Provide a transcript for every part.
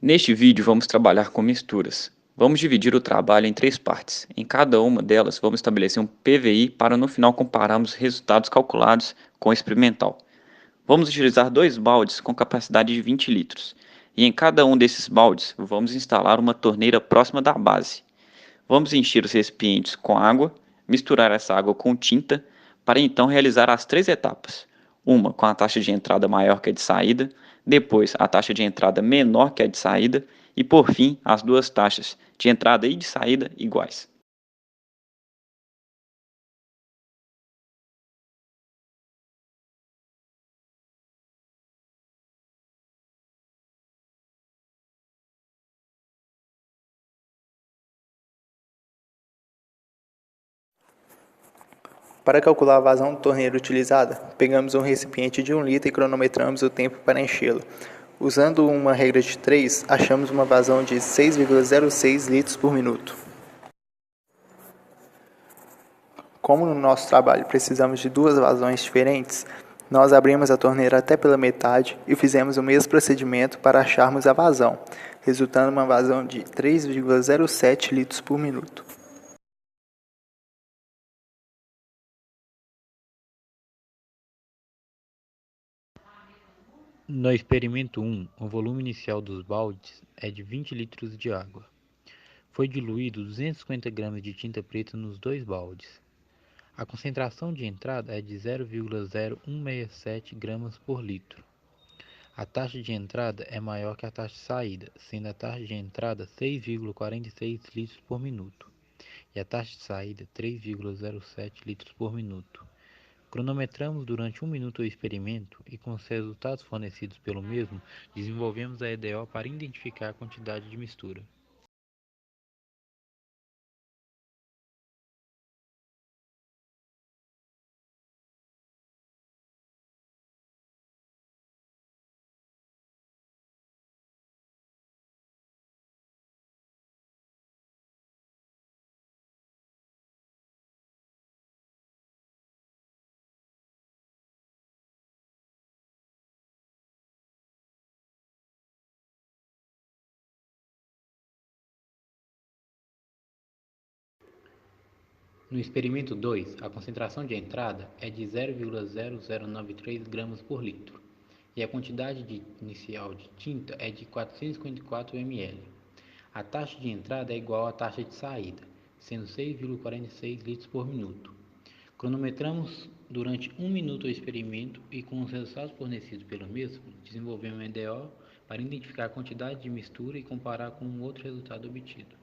Neste vídeo vamos trabalhar com misturas. Vamos dividir o trabalho em três partes. Em cada uma delas vamos estabelecer um PVI para no final compararmos os resultados calculados com o experimental. Vamos utilizar dois baldes com capacidade de 20 litros. E em cada um desses baldes vamos instalar uma torneira próxima da base. Vamos encher os recipientes com água, misturar essa água com tinta, para então realizar as três etapas. Uma com a taxa de entrada maior que a de saída, depois a taxa de entrada menor que a de saída e por fim as duas taxas de entrada e de saída iguais. Para calcular a vazão da torneira utilizada, pegamos um recipiente de 1 litro e cronometramos o tempo para enchê-lo. Usando uma regra de 3, achamos uma vazão de 6,06 litros por minuto. Como no nosso trabalho precisamos de duas vazões diferentes, nós abrimos a torneira até pela metade e fizemos o mesmo procedimento para acharmos a vazão, resultando uma vazão de 3,07 litros por minuto. No experimento 1, o volume inicial dos baldes é de 20 litros de água. Foi diluído 250 gramas de tinta preta nos dois baldes. A concentração de entrada é de 0,0167 gramas por litro. A taxa de entrada é maior que a taxa de saída, sendo a taxa de entrada 6,46 litros por minuto e a taxa de saída 3,07 litros por minuto. Cronometramos durante 1 minuto o experimento e, com os resultados fornecidos pelo mesmo, desenvolvemos a EDO para identificar a quantidade de mistura. No experimento 2, a concentração de entrada é de 0,0093 gramas por litro e a quantidade inicial de tinta é de 454 ml. A taxa de entrada é igual à taxa de saída, sendo 6,46 litros por minuto. Cronometramos durante 1 minuto o experimento e, com os resultados fornecidos pelo mesmo, desenvolvemos um EDO para identificar a quantidade de mistura e comparar com o outro resultado obtido.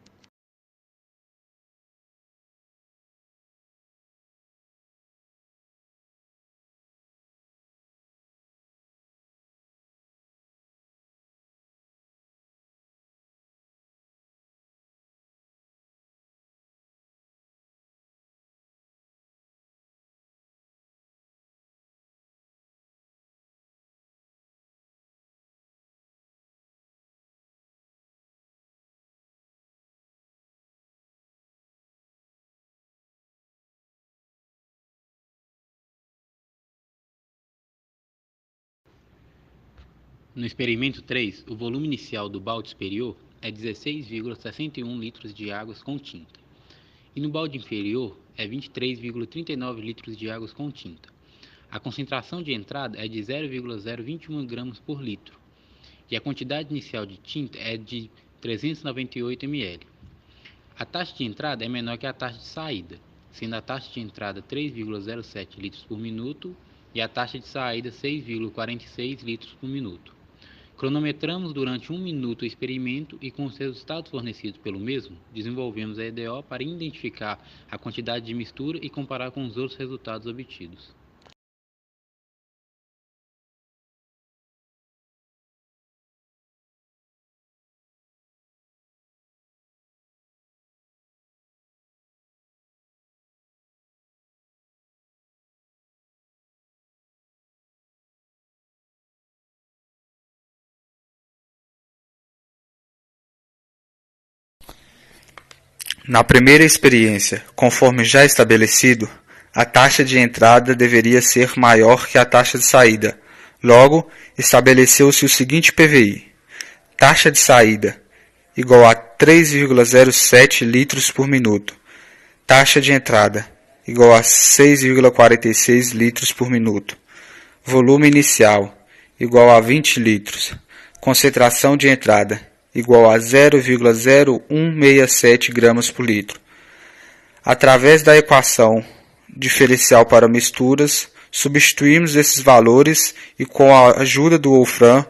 No experimento 3, o volume inicial do balde superior é 16,61 litros de águas com tinta, e no balde inferior é 23,39 litros de águas com tinta. A concentração de entrada é de 0,021 gramas por litro, e a quantidade inicial de tinta é de 398 ml. A taxa de entrada é menor que a taxa de saída, sendo a taxa de entrada 3,07 litros por minuto e a taxa de saída 6,46 litros por minuto. Cronometramos durante 1 minuto o experimento e, com os resultados fornecidos pelo mesmo, desenvolvemos a EDO para identificar a quantidade de mistura e comparar com os outros resultados obtidos. Na primeira experiência, conforme já estabelecido, a taxa de entrada deveria ser maior que a taxa de saída. Logo, estabeleceu-se o seguinte PVI: taxa de saída igual a 3,07 litros por minuto, taxa de entrada igual a 6,46 litros por minuto, volume inicial igual a 20 litros, concentração de entrada igual a 0,0167 gramas por litro. Através da equação diferencial para misturas, substituímos esses valores e, com a ajuda do Wolfram,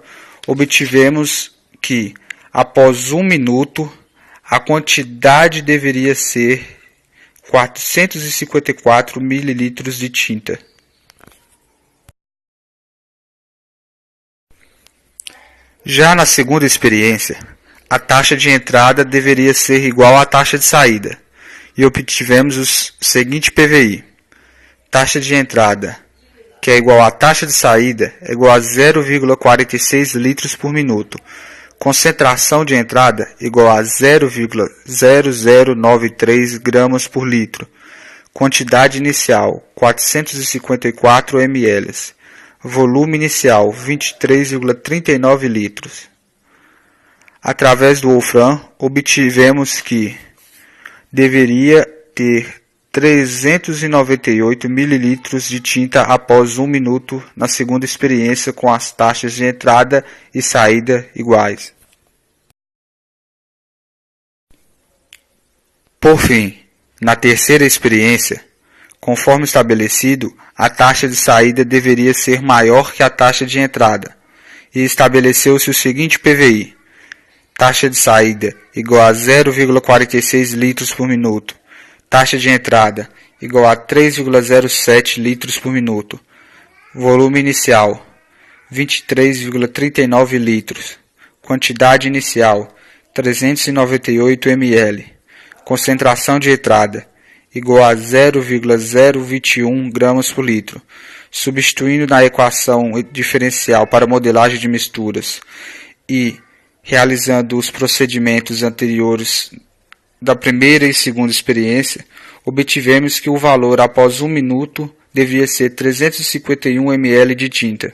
obtivemos que, após 1 minuto, a quantidade deveria ser 454 ml de tinta. Já na segunda experiência, a taxa de entrada deveria ser igual à taxa de saída, e obtivemos o seguinte PVI. Taxa de entrada, que é igual à taxa de saída, é igual a 0,46 litros por minuto. Concentração de entrada, igual a 0,0093 gramas por litro. Quantidade inicial, 454 ml. Volume inicial, 23,39 litros. Através do Wolfram, obtivemos que deveria ter 398 ml de tinta após 1 minuto na segunda experiência, com as taxas de entrada e saída iguais. Por fim, na terceira experiência, conforme estabelecido, a taxa de saída deveria ser maior que a taxa de entrada, e estabeleceu-se o seguinte PVI. Taxa de saída igual a 0,46 litros por minuto. Taxa de entrada igual a 3,07 litros por minuto. Volume inicial 23,39 litros. Quantidade inicial 398 ml. Concentração de entrada igual a 0,021 gramas por litro. Substituindo na equação diferencial para modelagem de misturas e realizando os procedimentos anteriores da primeira e segunda experiência, obtivemos que o valor após 1 minuto devia ser 351 ml de tinta.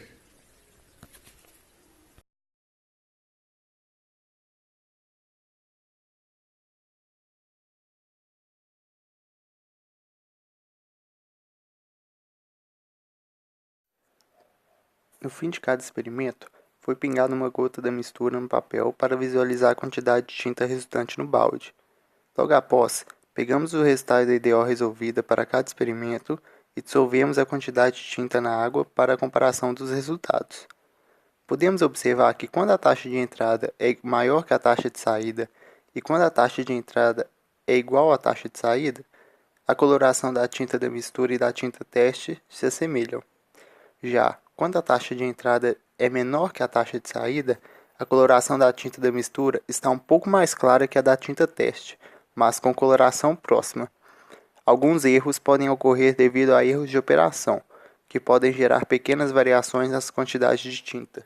No fim de cada experimento, foi pingada uma gota da mistura no papel para visualizar a quantidade de tinta resultante no balde. Logo após, pegamos o resultado da EDO resolvida para cada experimento e dissolvemos a quantidade de tinta na água para a comparação dos resultados. Podemos observar que quando a taxa de entrada é maior que a taxa de saída e quando a taxa de entrada é igual à taxa de saída, a coloração da tinta da mistura e da tinta teste se assemelham. Já quando a taxa de entrada é menor que a taxa de saída, a coloração da tinta da mistura está um pouco mais clara que a da tinta teste, mas com coloração próxima. Alguns erros podem ocorrer devido a erros de operação, que podem gerar pequenas variações nas quantidades de tinta.